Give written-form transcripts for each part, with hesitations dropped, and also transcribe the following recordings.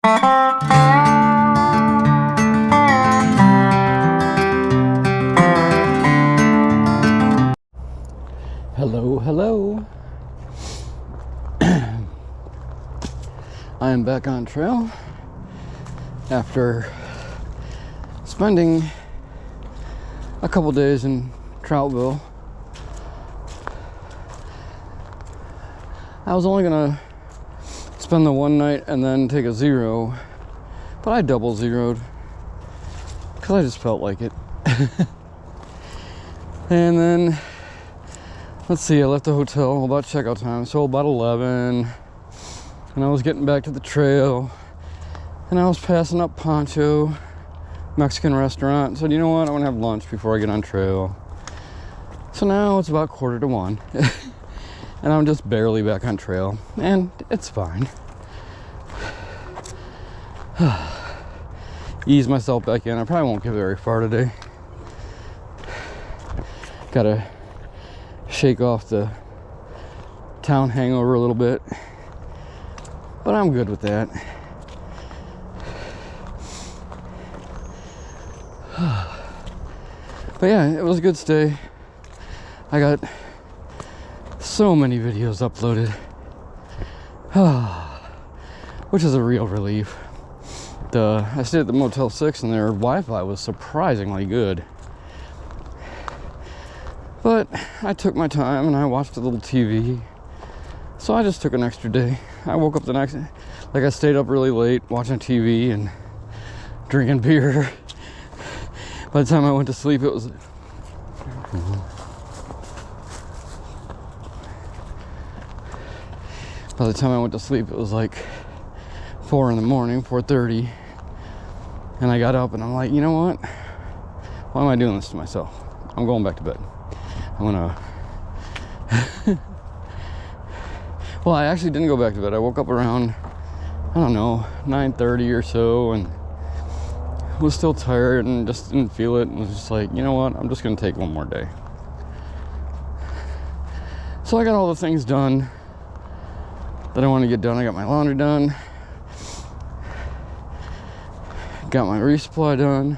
Hello, hello. I am back on trail after spending a couple days in Troutville. I was only gonna spend the one night and then take a zero, but I double zeroed because I just felt like it. And then, let's see, I left the hotel about checkout time, so about 11, and I was getting back to the trail, and I was passing up Poncho Mexican restaurant. So you know what, I want to have lunch before I get on trail. So now it's about 1:45 and I'm just barely back on trail, and it's fine. Ease myself back in. I probably won't get very far today. Gotta shake off the town hangover a little bit, but I'm good with that. But yeah, it was a good stay. I got so many videos uploaded, which is a real relief. I stayed at the Motel 6 and their Wi-Fi was surprisingly good. But I took my time and I watched a little TV. So I just took an extra day. I woke up the next, like I stayed up really late watching TV and drinking beer. By the time I went to sleep, it was... By the time I went to sleep, it was like 4 in the morning, 4:30. And I got up and I'm like, you know what? Why am I doing this to myself? I'm going back to bed. I'm gonna... Well, I actually didn't go back to bed. I woke up around, I don't know, 9:30 or so, and was still tired and just didn't feel it, and was just like, you know what? I'm just gonna take one more day. So I got all the things done that I want to get done. I got my laundry done, got my resupply done.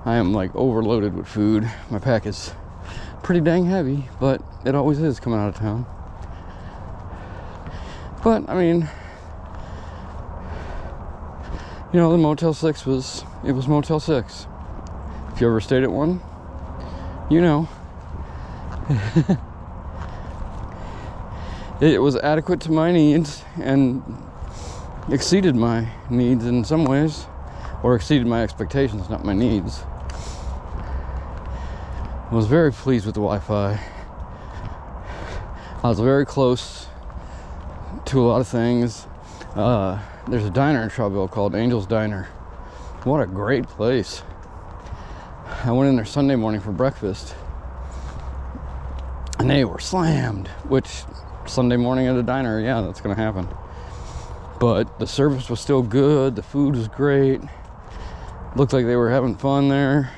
I am like overloaded with food. My pack is pretty dang heavy, but it always is coming out of town. But I mean, you know, the Motel 6 was Motel 6. If you ever stayed at one, you know. It was adequate to my needs and exceeded my needs in some ways, or exceeded my expectations, not my needs. I was very pleased with the Wi-Fi. I was very close to a lot of things. There's a diner in Troutville called Angel's Diner. What a great place. I went in there Sunday morning for breakfast, and they were slammed, which Sunday morning at a diner, yeah, that's gonna happen. But the service was still good, the food was great, looked like they were having fun there.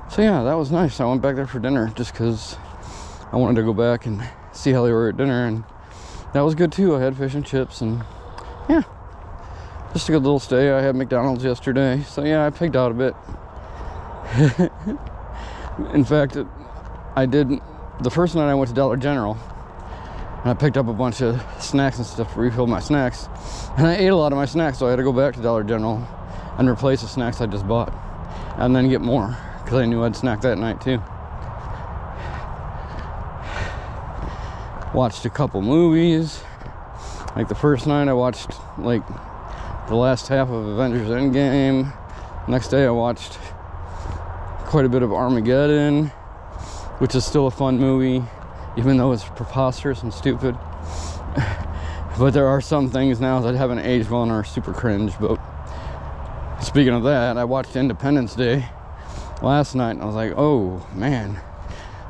So yeah, that was nice. I went back there for dinner just because I wanted to go back and see how they were at dinner, and that was good too. I had fish and chips, and yeah, just a good little stay. I had McDonald's yesterday, so yeah, I pigged out a bit. In fact, I did, the first night I went to Dollar General, and I picked up a bunch of snacks and stuff to refill my snacks, and I ate a lot of my snacks, so I had to go back to Dollar General and replace the snacks I just bought, and then get more, because I knew I'd snack that night too. Watched a couple movies. Like the first night I watched like the last half of Avengers Endgame. Next day I watched quite a bit of Armageddon, which is still a fun movie, even though it's preposterous and stupid. But there are some things now that haven't aged well and are super cringe. But speaking of that, I watched Independence Day last night, and I was like, oh man,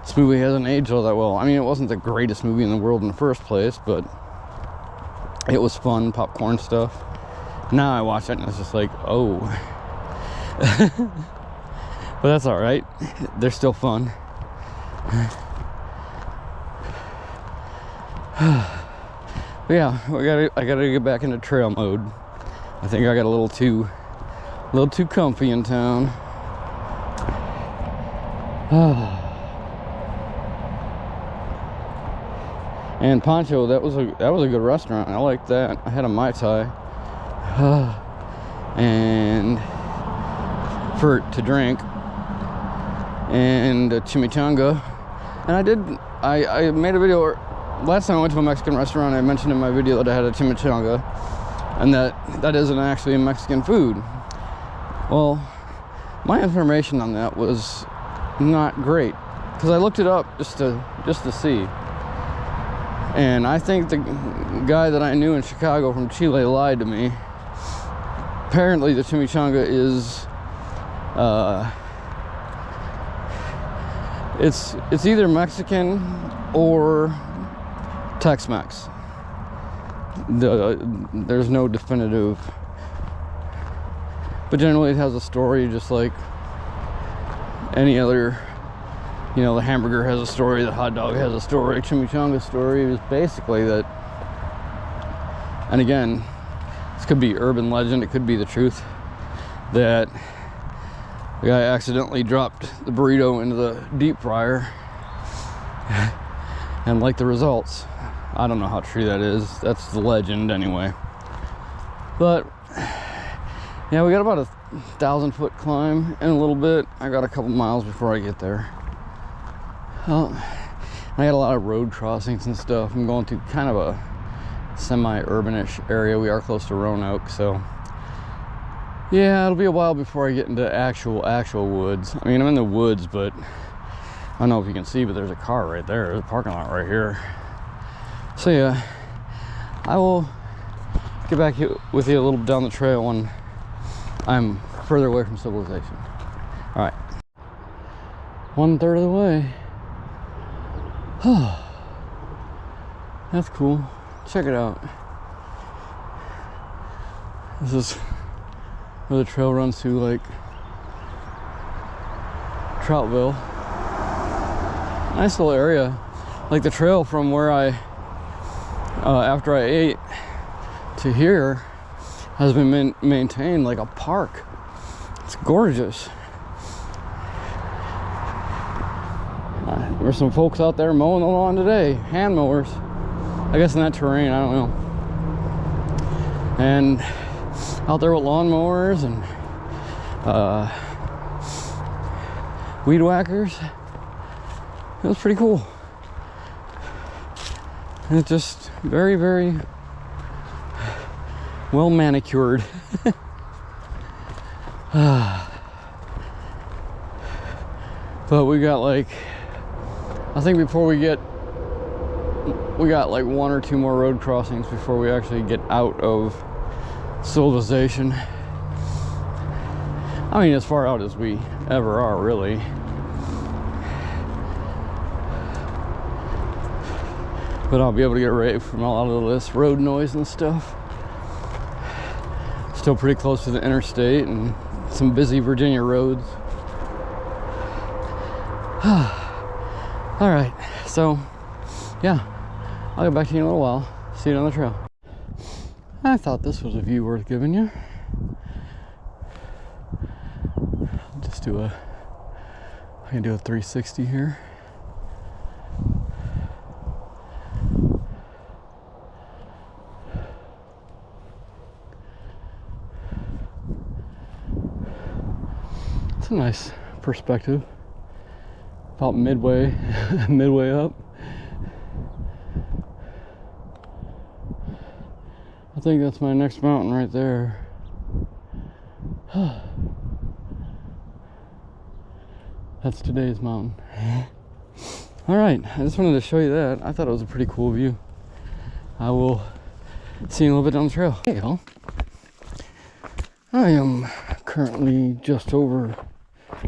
this movie hasn't aged all that well. I mean, it wasn't the greatest movie in the world in the first place, but it was fun, popcorn stuff. Now I watch it and it's just like, oh. But that's all right. They're still fun. But yeah, I gotta get back into trail mode. I think I got a little too comfy in town. And Pancho, that was a good restaurant. I liked that. I had a Mai Tai and to drink, and a chimichanga. And I made a video last time I went to a Mexican restaurant. I mentioned in my video that I had a chimichanga, and that isn't actually a Mexican food. Well, my information on that was not great, because I looked it up just to see. And I think the guy that I knew in Chicago from Chile lied to me. Apparently the chimichanga is it's either Mexican or Tex-Mex. There's no definitive, but generally it has a story, just like any other. You know, the hamburger has a story, the hot dog has a story, chimichanga story is basically that. And again, this could be urban legend, it could be the truth, that the guy accidentally dropped the burrito into the deep fryer and liked the results. I don't know how true that is. That's the legend anyway. But yeah, we got about 1,000-foot climb in a little bit. I got a couple miles before I get there. Well, I got a lot of road crossings and stuff. I'm going through kind of a semi-urbanish area. We are close to Roanoke, so yeah, it'll be a while before I get into actual woods. I mean, I'm in the woods, but I don't know if you can see, but there's a car right there. There's a parking lot right here. So yeah, I will get back with you a little down the trail when I'm further away from civilization. All right, 1/3 of the way. That's cool. Check it out. This is where the trail runs through, like, Troutville. Nice little area. Like the trail from where I after I ate to here has been maintained like a park. It's gorgeous. There's some folks out there mowing the lawn today, hand mowers. I guess in that terrain, I don't know. And out there with lawnmowers and weed whackers. It was pretty cool. And it's just very, very well manicured. But we got like, I think before we got like 1 or 2 more road crossings before we actually get out of civilization. I mean, as far out as we ever are, really. But I'll be able to get away from a lot of this road noise and stuff. Still pretty close to the interstate and some busy Virginia roads. All right, so yeah, I'll get back to you in a little while. See you on the trail. I thought this was a view worth giving you. I'll just I can do a 360 here. It's a nice perspective. About midway up. I think that's my next mountain right there. That's today's mountain. All right, I just wanted to show you that. I thought it was a pretty cool view. I will see you a little bit down the trail. Hey y'all. I am currently just over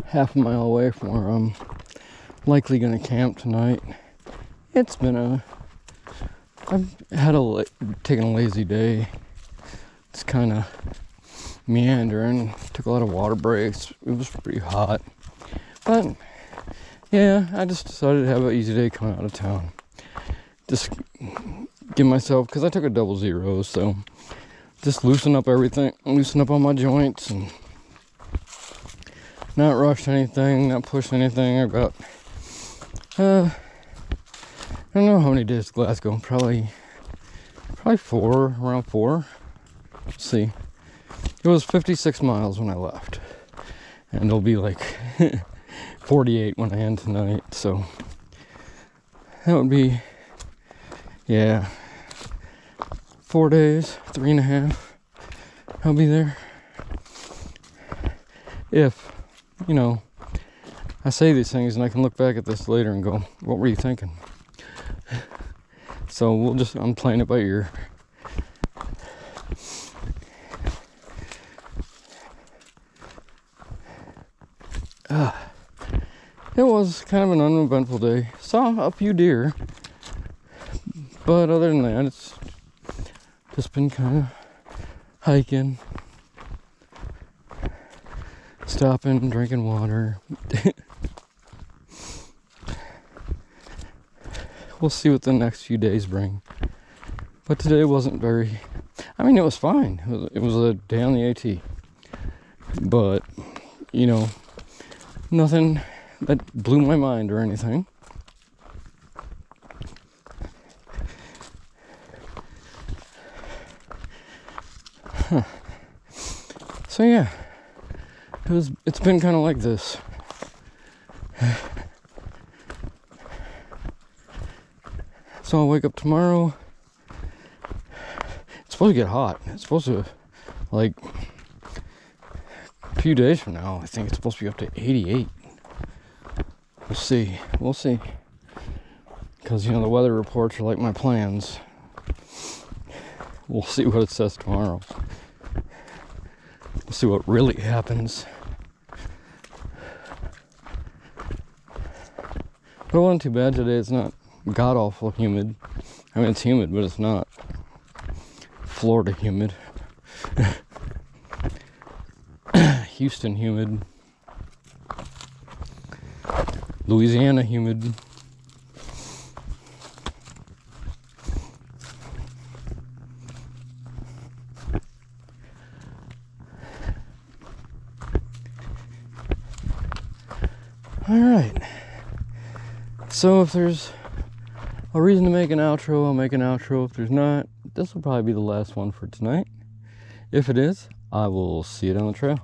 half a mile away from where I'm likely gonna camp tonight. It's been I've taken a lazy day. It's kind of meandering. Took a lot of water breaks. It was pretty hot, but yeah, I just decided to have an easy day coming out of town. Just give myself, because I took a 00, so just loosen up everything, loosen up all my joints, and not rush anything, not push anything. I got, I don't know how many days to Glasgow. Probably 4, around 4. Let's see. It was 56 miles when I left, and it'll be like 48 when I end tonight. So that would be, yeah, 4 days, 3.5. I'll be there. If, you know, I say these things and I can look back at this later and go, what were you thinking? So I'm playing it by ear. It was kind of an uneventful day. Saw a few deer, but other than that, it's just been kind of hiking, stopping, drinking water. We'll see what the next few days bring. But today wasn't very, I mean, it was fine. It was a day on the AT. But, you know, nothing that blew my mind or anything. So yeah, it's been kind of like this. So I'll wake up tomorrow. It's supposed to get hot. It's supposed to, like, a few days from now, I think it's supposed to be up to 88. We'll see. Because, you know, the weather reports are like my plans. We'll see what it says tomorrow. We'll see what really happens. But it wasn't too bad today. It's not god-awful humid. I mean, it's humid, but it's not Florida humid. Houston humid. Louisiana humid. All right. So if there's a reason to make an outro, I'll make an outro. If there's not, this will probably be the last one for tonight. If it is, I will see you down the trail.